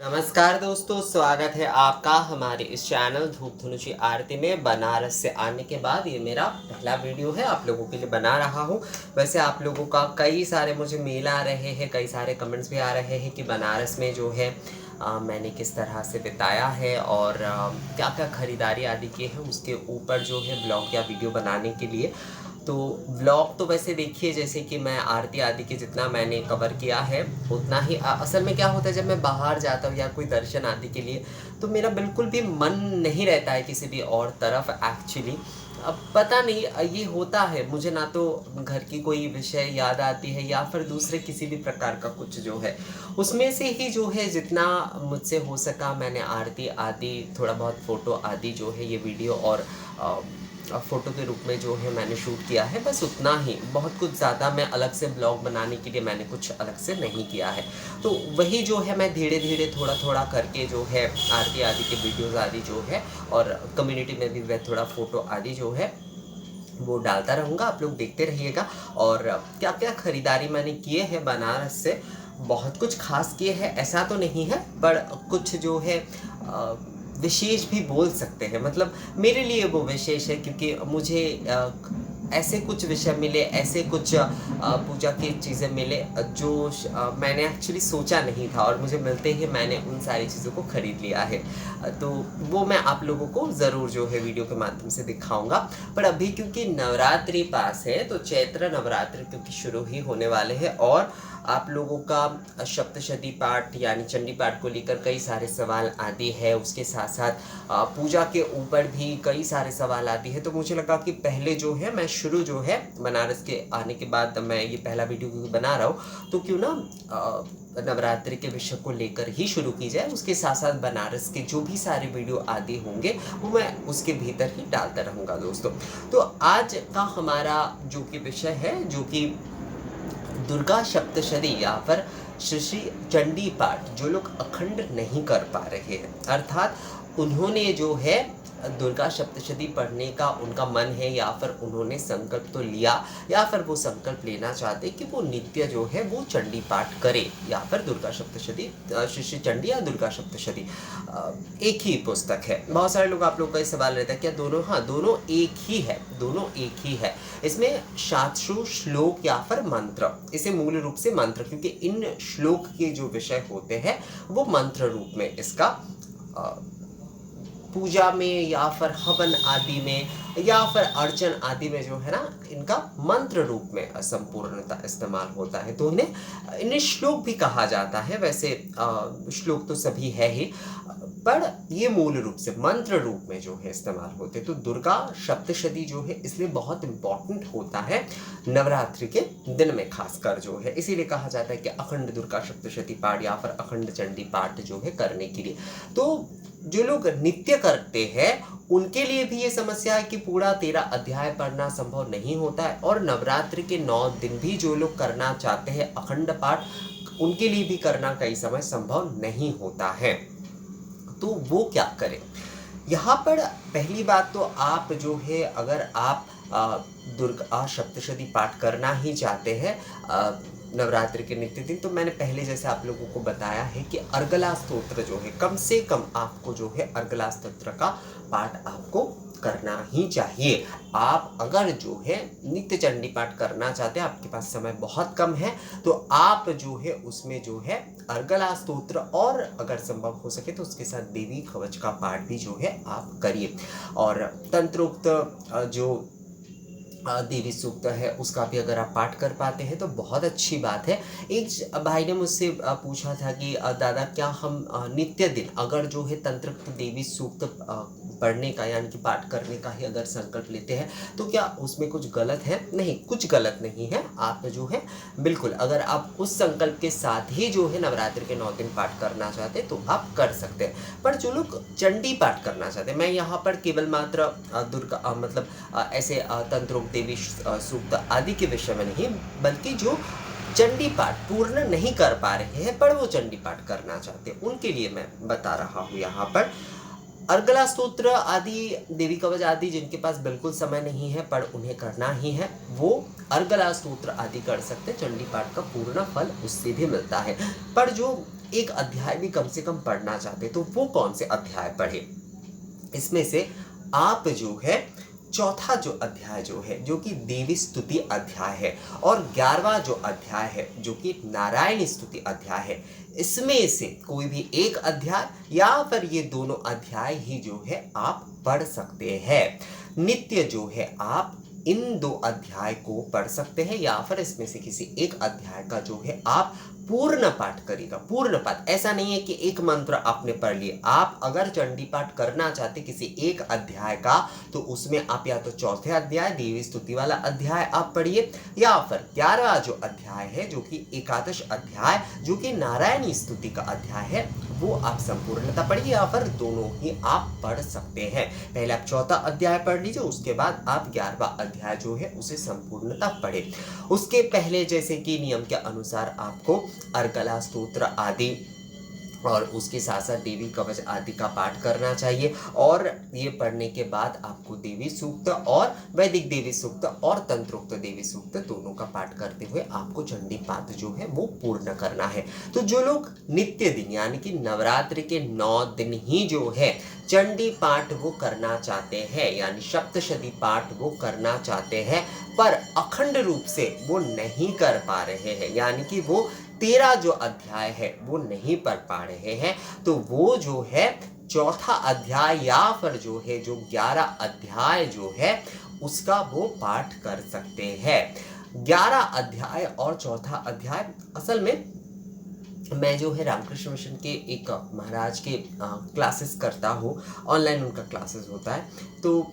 नमस्कार दोस्तों, स्वागत है आपका हमारे इस चैनल धूप धुनुची आरती में। बनारस से आने के बाद ये मेरा पहला वीडियो है, आप लोगों के लिए बना रहा हूँ। वैसे आप लोगों का कई सारे मुझे मेल आ रहे हैं, कई सारे कमेंट्स भी आ रहे हैं कि बनारस में जो है मैंने किस तरह से बिताया है और क्या क्या ख़रीदारी आदि की है, उसके ऊपर जो है ब्लॉग या वीडियो बनाने के लिए। तो व्लॉग तो वैसे देखिए, जैसे कि मैं आरती आदि के जितना मैंने कवर किया है उतना ही असल में क्या होता है, जब मैं बाहर जाता हूँ या कोई दर्शन आदि के लिए तो मेरा बिल्कुल भी मन नहीं रहता है किसी भी और तरफ एक्चुअली। अब पता नहीं ये होता है, मुझे ना तो घर की कोई विषय याद आती है या फिर दूसरे किसी भी प्रकार का कुछ जो है उसमें से ही जो है जितना मुझसे हो सका मैंने आरती आदि थोड़ा बहुत फ़ोटो आदि जो है ये वीडियो और फ़ोटो के रूप में जो है मैंने शूट किया है, बस उतना ही। बहुत कुछ ज़्यादा मैं अलग से ब्लॉग बनाने के लिए मैंने कुछ अलग से नहीं किया है। तो वही जो है मैं धीरे धीरे थोड़ा थोड़ा करके जो है आरती आदि के वीडियोज़ आदि जो है और कम्युनिटी में भी मैं थोड़ा फ़ोटो आदि जो है वो डालता रहूँगा, आप लोग देखते रहिएगा। और क्या क्या ख़रीदारी मैंने किए हैं बनारस से, बहुत कुछ खास किए हैं ऐसा तो नहीं है, पर कुछ जो है विशेष भी बोल सकते हैं। मतलब मेरे लिए वो विशेष है क्योंकि मुझे ऐसे कुछ विषय मिले, ऐसे कुछ पूजा की चीज़ें मिले जो मैंने एक्चुअली सोचा नहीं था और मुझे मिलते ही मैंने उन सारी चीज़ों को ख़रीद लिया है। तो वो मैं आप लोगों को ज़रूर जो है वीडियो के माध्यम से दिखाऊंगा। पर अभी क्योंकि नवरात्रि पास है तो चैत्र नवरात्रि क्योंकि शुरू ही होने वाले हैं और आप लोगों का सप्तशती पाठ यानी चंडी पाठ को लेकर कई सारे सवाल आदि है, उसके साथ साथ पूजा के ऊपर भी कई सारे सवाल आती है। तो मुझे लगा कि पहले जो है मैं शुरू जो है बनारस के आने के बाद मैं ये पहला वीडियो क्योंकि बना रहा हूँ तो क्यों ना नवरात्रि के विषय को लेकर ही शुरू की जाए। उसके साथ साथ बनारस के जो भी सारे वीडियो आदि होंगे वो मैं उसके भीतर ही डालता रहूँगा दोस्तों। तो आज का हमारा जो कि विषय है जो कि दुर्गा सप्तशती या फिर श्री चंडी पाठ, जो लोग अखंड नहीं कर पा रहे हैं अर्थात उन्होंने जो है दुर्गा सप्तशती पढ़ने का उनका मन है या फिर उन्होंने संकल्प तो लिया या फिर वो संकल्प लेना चाहते कि वो नित्य जो है वो चंडी पाठ करे या फिर दुर्गा सप्तशती श्री चंडी या दुर्गा सप्तशती एक ही पुस्तक है। बहुत सारे लोग आप लोग का सवाल रहता है क्या दोनों? हाँ, दोनों एक ही है, दोनों एक ही है। इसमें 700 श्लोक या फिर मंत्र, इसे मूल रूप से मंत्र, क्योंकि इन श्लोक के जो विषय होते हैं वो मंत्र रूप में इसका पूजा में या फिर हवन आदि में या फिर अर्चन आदि में जो है ना इनका मंत्र रूप में संपूर्णता इस्तेमाल होता है। तो इन्हें श्लोक भी कहा जाता है। वैसे श्लोक तो सभी है ही, पर ये मूल रूप से मंत्र रूप में जो है इस्तेमाल होते हैं। तो दुर्गा सप्तशती जो है इसलिए बहुत इम्पॉर्टेंट होता है नवरात्रि के दिन में खासकर जो है, इसीलिए कहा जाता है कि अखंड दुर्गा सप्तशती पाठ या फिर अखंड चंडी पाठ जो है करने के लिए। तो जो लोग नित्य करते हैं उनके लिए भी ये समस्या है कि पूरा 13 अध्याय पढ़ना संभव नहीं होता है और नवरात्रि के 9 दिन भी जो लोग करना चाहते हैं अखंड पाठ, उनके लिए भी करना कई समय संभव नहीं होता है। तो वो क्या करें? यहाँ पर पहली बात तो आप जो है अगर आप दुर्गा सप्तशती पाठ करना ही चाहते हैं नवरात्रि के नित्य दिन, तो मैंने पहले जैसे आप लोगों को बताया है कि अर्गला स्तोत्र जो है कम से कम आपको जो है अर्गला स्तोत्र का पाठ आपको करना ही चाहिए। आप अगर जो है नित्य चंडी पाठ करना चाहते हैं, आपके पास समय बहुत कम है, तो आप जो है उसमें जो है अर्गला स्तोत्र और अगर संभव हो सके तो उसके साथ देवी कवच का पाठ भी जो है आप करिए। और तंत्रोक्त जो देवी सूक्त है उसका भी अगर आप पाठ कर पाते हैं तो बहुत अच्छी बात है। एक भाई ने मुझसे पूछा था कि दादा क्या हम नित्य दिन अगर जो है तंत्रोक्त देवी सूक्त पढ़ने का यानी कि पाठ करने का ही अगर संकल्प लेते हैं तो क्या उसमें कुछ गलत है? नहीं, कुछ गलत नहीं है। आप जो है बिल्कुल अगर आप उस संकल्प के साथ ही जो है नवरात्रि के 9 दिन पाठ करना चाहते हैं तो आप कर सकते हैं। पर जो लोग चंडी पाठ करना चाहते हैं, मैं यहाँ पर केवल मात्र दुर्गा मतलब ऐसे तंत्रोक्त देवी सूक्त आदि के विषय में नहीं, बल्कि जो चंडी पाठ पूर्ण नहीं कर पा रहे हैं पर वो चंडी पाठ करना चाहते हैं उनके लिए मैं बता रहा हूँ यहाँ पर। अर्गला स्तोत्र आदि देवी कवच आदि जिनके पास बिल्कुल समय नहीं है पर उन्हें करना ही है, वो अर्गला स्तोत्र आदि कर सकते हैं। चंडी पाठ का पूर्ण फल उससे भी मिलता है। पर जो एक अध्याय भी कम से कम पढ़ना चाहते हैं तो वो कौन से अध्याय पढ़े। इसमें से आप जो है चौथा जो अध्याय जो है जो कि देवी स्तुति अध्याय है और 11वां जो अध्याय है जो कि नारायण स्तुति अध्याय है, इसमें से कोई भी एक अध्याय या फिर ये दोनों अध्याय ही जो है आप पढ़ सकते हैं। नित्य जो है आप इन 2 अध्याय को पढ़ सकते हैं या फिर इसमें से किसी एक अध्याय का जो है आप पूर्ण पाठ करेगा। पूर्ण पाठ ऐसा नहीं है कि एक मंत्र आपने पढ़ लिया। आप अगर चंडी पाठ करना चाहते किसी एक अध्याय का तो उसमें आप या तो चौथे अध्याय देवी स्तुति वाला अध्याय आप पढ़िए या फिर 11वां जो अध्याय है जो कि एकादश अध्याय जो कि नारायणी स्तुति का अध्याय है वो आप संपूर्णता पढ़िए या फिर दोनों ही आप पढ़ सकते हैं। पहले आप चौथा अध्याय पढ़ लीजिए, उसके बाद आप 11वां अध्याय जो है उसे संपूर्णता पढ़े। उसके पहले जैसे कि नियम के अनुसार आपको अर्गला स्तोत्र आदि और उसके साथ साथ देवी कवच आदि का पाठ करना चाहिए और ये पढ़ने के बाद आपको देवी सूक्त और वैदिक देवी सूक्त और तंत्रोक्त देवी सूक्त दोनों का पाठ करते हुए आपको चंडी पाठ जो है वो पूर्ण करना है। तो जो लोग नित्य दिन यानी कि नवरात्रि के 9 दिन ही जो है चंडी पाठ वो करना चाहते हैं यानी सप्तशती पाठ वो करना चाहते हैं पर अखंड रूप से वो नहीं कर पा रहे हैं यानी कि वो 13 जो अध्याय है वो नहीं पढ़ पा रहे हैं तो वो जो है चौथा अध्याय या फिर जो है जो 11 अध्याय जो है उसका वो पाठ कर सकते हैं। 11 अध्याय और चौथा अध्याय असल में मैं जो है रामकृष्ण मिशन के एक महाराज के क्लासेस करता हूँ, ऑनलाइन उनका क्लासेस होता है। तो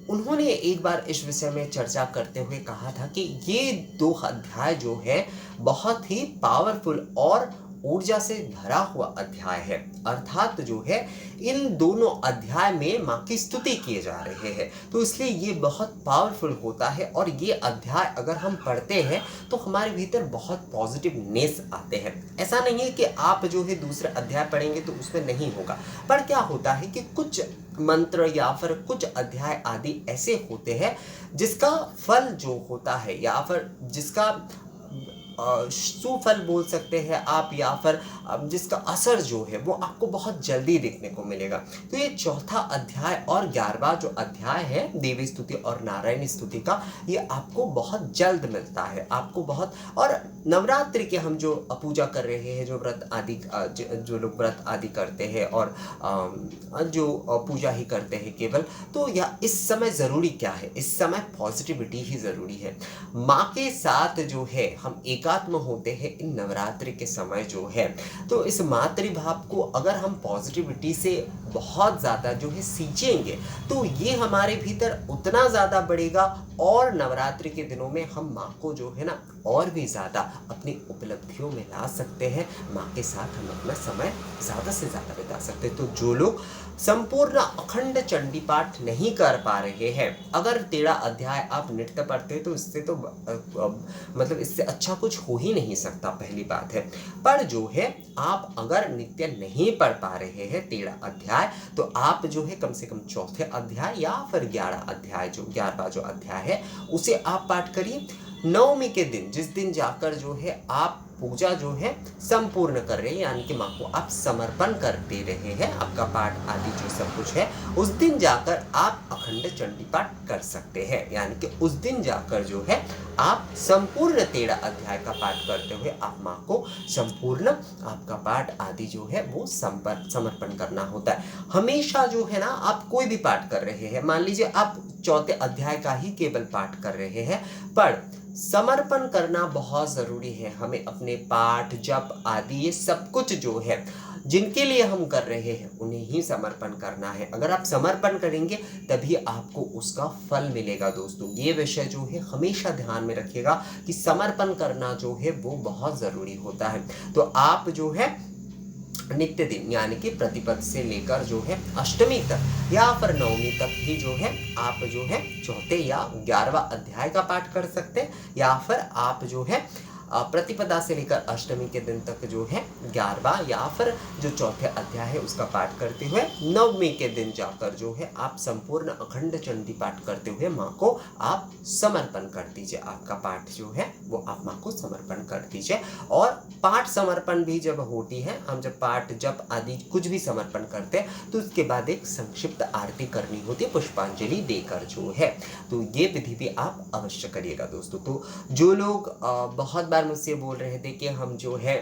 उन्होंने एक बार इस विषय में चर्चा करते हुए कहा था कि ये 2 अध्याय जो है बहुत ही पावरफुल और ऊर्जा से भरा हुआ अध्याय है। अर्थात जो है इन दोनों अध्याय में माँ की स्तुति किए जा रहे हैं तो इसलिए ये बहुत पावरफुल होता है और ये अध्याय अगर हम पढ़ते हैं तो हमारे भीतर बहुत पॉजिटिवनेस आते हैं। ऐसा नहीं है कि आप जो है दूसरे अध्याय पढ़ेंगे तो उसमें नहीं होगा, पर क्या होता है कि कुछ मंत्र या फिर कुछ अध्याय आदि ऐसे होते हैं जिसका फल जो होता है या फिर जिसका सुफल बोल सकते हैं आप या फिर जिसका असर जो है वो आपको बहुत जल्दी देखने को मिलेगा। तो ये चौथा अध्याय और 11वां जो अध्याय है देवी स्तुति और नारायणी स्तुति का ये आपको बहुत जल्द मिलता है, आपको बहुत। और नवरात्रि के हम जो पूजा कर रहे हैं, जो व्रत आदि जो लोग व्रत आदि करते हैं और जो पूजा ही करते हैं केवल, तो या इस समय ज़रूरी क्या है, इस समय पॉजिटिविटी ही ज़रूरी है। माँ के साथ जो है हम एकात्म होते हैं इन नवरात्रि के समय जो है, तो इस मातृभाव को अगर हम पॉजिटिविटी से बहुत ज़्यादा जो है सींचेंगे तो ये हमारे भीतर उतना ज़्यादा बढ़ेगा और नवरात्रि के दिनों में हम माँ को जो है ना और भी ज़्यादा अपनी उपलब्धियों में ला सकते हैं। माँ के साथ हम अपना समय ज़्यादा से ज़्यादा बिता सकते हैं। तो जो लोग संपूर्ण अखंड चंडी पाठ नहीं कर पा रहे हैं, अगर 13 अध्याय आप नित्य पढ़ते तो इससे तो मतलब इससे अच्छा कुछ हो ही नहीं सकता, पहली बात है। पर जो है आप अगर नित्य नहीं पढ़ पा रहे हैं 13 अध्याय तो आप जो है कम से कम चौथे अध्याय या फिर 11 अध्याय जो 11वां जो अध्याय है उसे आप पाठ करिए। नवमी के दिन जिस दिन जाकर जो है आप पूजा जो है संपूर्ण कर रहे हैं यानी कि माँ को आप समर्पण कर दे रहे हैं, आपका पाठ आदि जो सब कुछ है, उस दिन जाकर आप अखंड चंडी पाठ कर सकते हैं। यानी कि उस दिन जाकर जो है आप संपूर्ण 13 अध्याय का पाठ करते हुए आप माँ को संपूर्ण आपका पाठ आदि जो है वो समर्पण करना होता है। हमेशा जो है ना आप कोई भी पाठ कर रहे हैं, मान लीजिए आप चौथे अध्याय का ही केवल पाठ कर रहे हैं, पर समर्पण करना बहुत ज़रूरी है। हमें अपने पाठ जप आदि ये सब कुछ जो है जिनके लिए हम कर रहे हैं उन्हें ही समर्पण करना है। अगर आप समर्पण करेंगे तभी आपको उसका फल मिलेगा। दोस्तों ये विषय जो है हमेशा ध्यान में रखिएगा कि समर्पण करना जो है वो बहुत ज़रूरी होता है। तो आप जो है नित्य दिन यानी कि प्रतिपद से लेकर जो है अष्टमी तक या फिर नवमी तक ही जो है आप जो है चौथे या 11वां अध्याय का पाठ कर सकते हैं या फिर आप जो है प्रतिपदा से लेकर अष्टमी के दिन तक जो है 11वां या फिर जो चौथे अध्याय है उसका पाठ करते हुए नवमी के दिन जाकर जो है आप संपूर्ण अखंड चंडी पाठ करते हुए माँ को आप समर्पण कर दीजिए। आपका पाठ जो है वो आप माँ को समर्पण कर दीजिए। और पाठ समर्पण भी जब होती है, हम जब पाठ जब आदि कुछ भी समर्पण करते हैं तो उसके बाद एक संक्षिप्त आरती करनी होती है पुष्पांजलि देकर जो है। तो ये विधि भी आप अवश्य करिएगा दोस्तों। तो जो लोग बहुत बार मुझसे बोल रहे थे कि हम जो है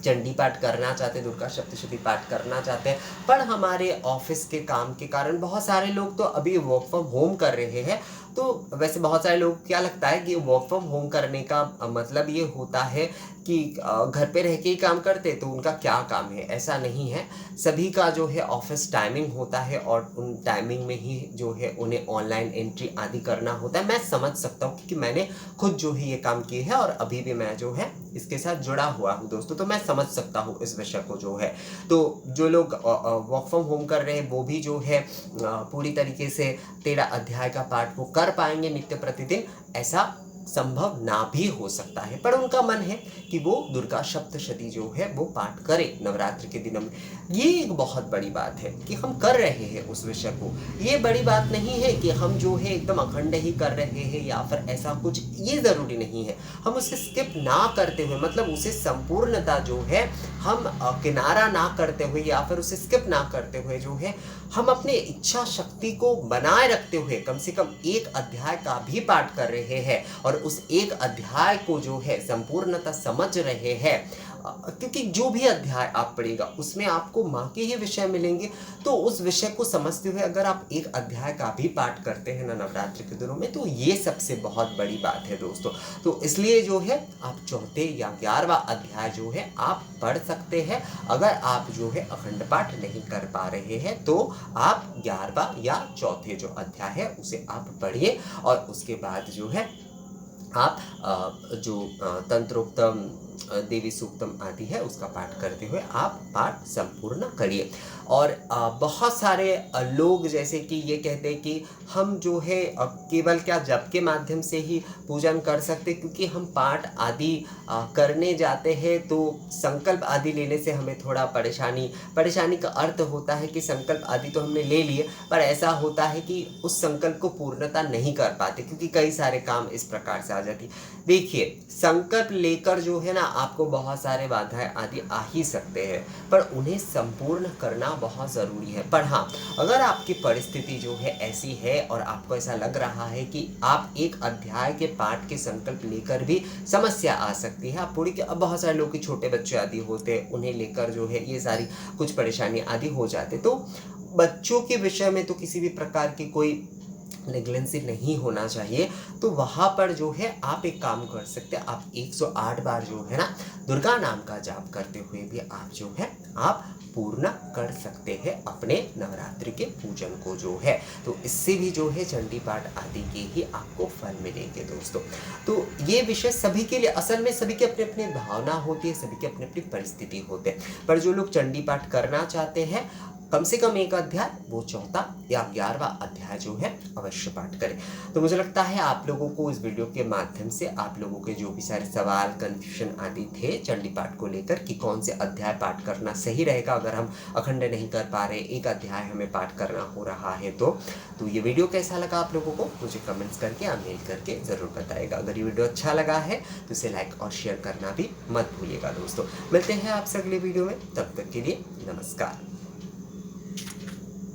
चंडी पाठ करना चाहते, दुर्गा सप्तशती पाठ करना चाहते हैं, पर हमारे ऑफिस के काम के कारण बहुत सारे लोग तो अभी वर्क फ्रॉम होम कर रहे हैं। तो वैसे बहुत सारे लोग क्या लगता है कि वर्क फ्रॉम होम करने का मतलब ये होता है कि घर पे रह के ही काम करते, तो उनका क्या काम है। ऐसा नहीं है, सभी का जो है ऑफिस टाइमिंग होता है और उन टाइमिंग में ही जो है उन्हें ऑनलाइन एंट्री आदि करना होता है। मैं समझ सकता हूँ क्योंकि मैंने खुद जो है ये काम किए हैं और अभी भी मैं जो है इसके साथ जुड़ा हुआ हूँ दोस्तों, तो मैं समझ सकता हूँ इस विषय को जो है। तो जो लोग वर्क फ्रॉम होम कर रहे हैं वो भी जो है पूरी तरीके से 13 अध्याय का पाठ वो कर पाएंगे नित्य प्रतिदिन, ऐसा संभव ना भी हो सकता है, पर उनका मन है कि वो दुर्गा सप्तशती जो है वो पाठ करें नवरात्रि के दिनों में। ये एक बहुत बड़ी बात है कि हम कर रहे हैं उस विषय को। ये बड़ी बात नहीं है कि हम जो है एकदम अखंड ही कर रहे हैं या फिर ऐसा कुछ, ये जरूरी नहीं है। हम उसे स्किप ना करते हुए, मतलब उसे संपूर्णता जो है हम किनारा ना करते हुए या फिर उसे स्किप ना करते हुए जो है हम अपने इच्छा शक्ति को बनाए रखते हुए कम से कम एक अध्याय का भी पाठ कर रहे हैं और उस एक अध्याय को जो है संपूर्णता समझ रहे हैं। क्योंकि जो भी अध्याय आप पढ़ेगा उसमें आपको माँ के ही विषय मिलेंगे, तो उस विषय को समझते हुए अगर आप एक अध्याय का भी पाठ करते हैं ना नवरात्रि के दिनों में, तो ये सबसे बहुत बड़ी बात है दोस्तों। तो इसलिए जो है आप चौथे या 11वां अध्याय जो है आप पढ़ सकते हैं। अगर आप जो है अखंड पाठ नहीं कर पा रहे हैं तो आप 11वां या चौथे जो अध्याय है उसे आप पढ़िए और उसके बाद जो है आप जो तंत्रोक्तम देवी सूक्तम आदि है उसका पाठ करते हुए आप पाठ संपूर्ण करिए। और बहुत सारे लोग जैसे कि ये कहते हैं कि हम जो है केवल क्या जप के माध्यम से ही पूजन कर सकते, क्योंकि हम पाठ आदि करने जाते हैं तो संकल्प आदि लेने से हमें थोड़ा परेशानी का अर्थ होता है कि संकल्प आदि तो हमने ले लिए पर ऐसा होता है कि उस संकल्प को पूर्णता नहीं कर पाते क्योंकि कई सारे काम इस प्रकार से आ जाती। देखिए, संकल्प लेकर जो है ना आपको बहुत सारे बाधाएं आदि आ ही सकते हैं, पर उन्हें संपूर्ण करना बहुत ज़रूरी है। पर हाँ, अगर आपकी परिस्थिति जो है ऐसी है और आपको ऐसा लग रहा है कि आप एक अध्याय के पाठ के संकल्प लेकर भी समस्या आ सकती है, आप पूरी के अब बहुत सारे लोग के छोटे बच्चे आदि होते हैं, उन्हें लेकर जो है ये सारी कुछ परेशानी आदि हो जाते, तो बच्चों के विषय में तो किसी भी प्रकार की कोई नेग्लेंसी नहीं होना चाहिए। तो वहाँ पर जो है आप एक काम कर सकते हैं, आप 108 बार जो है ना दुर्गा नाम का जाप करते हुए भी आप जो है आप पूर्ण कर सकते हैं अपने नवरात्रि के पूजन को जो है। तो इससे भी जो है चंडी पाठ आदि के ही आपको फल मिलेंगे दोस्तों। तो ये विषय सभी के लिए, असल में सभी की अपनी अपनी भावना होती है, सभी की अपनी अपनी परिस्थिति होते हैं, पर जो लोग चंडी पाठ करना चाहते हैं कम से कम एक अध्याय, वो चौथा या 11वां अध्याय जो है अवश्य पाठ करें। तो मुझे लगता है आप लोगों को इस वीडियो के माध्यम से आप लोगों के जो भी सारे सवाल कंफ्यूजन आदि थे चंडी पाठ को लेकर कि कौन से अध्याय पाठ करना सही रहेगा अगर हम अखंड नहीं कर पा रहे, एक अध्याय हमें पाठ करना हो रहा है तो ये वीडियो कैसा लगा आप लोगों को मुझे कमेंट्स करके या मेल करके ज़रूर बताइएगा। अगर ये वीडियो अच्छा लगा है तो इसे लाइक और शेयर करना भी मत भूलिएगा दोस्तों। मिलते हैं आपसे अगले वीडियो में, तब तक के लिए नमस्कार।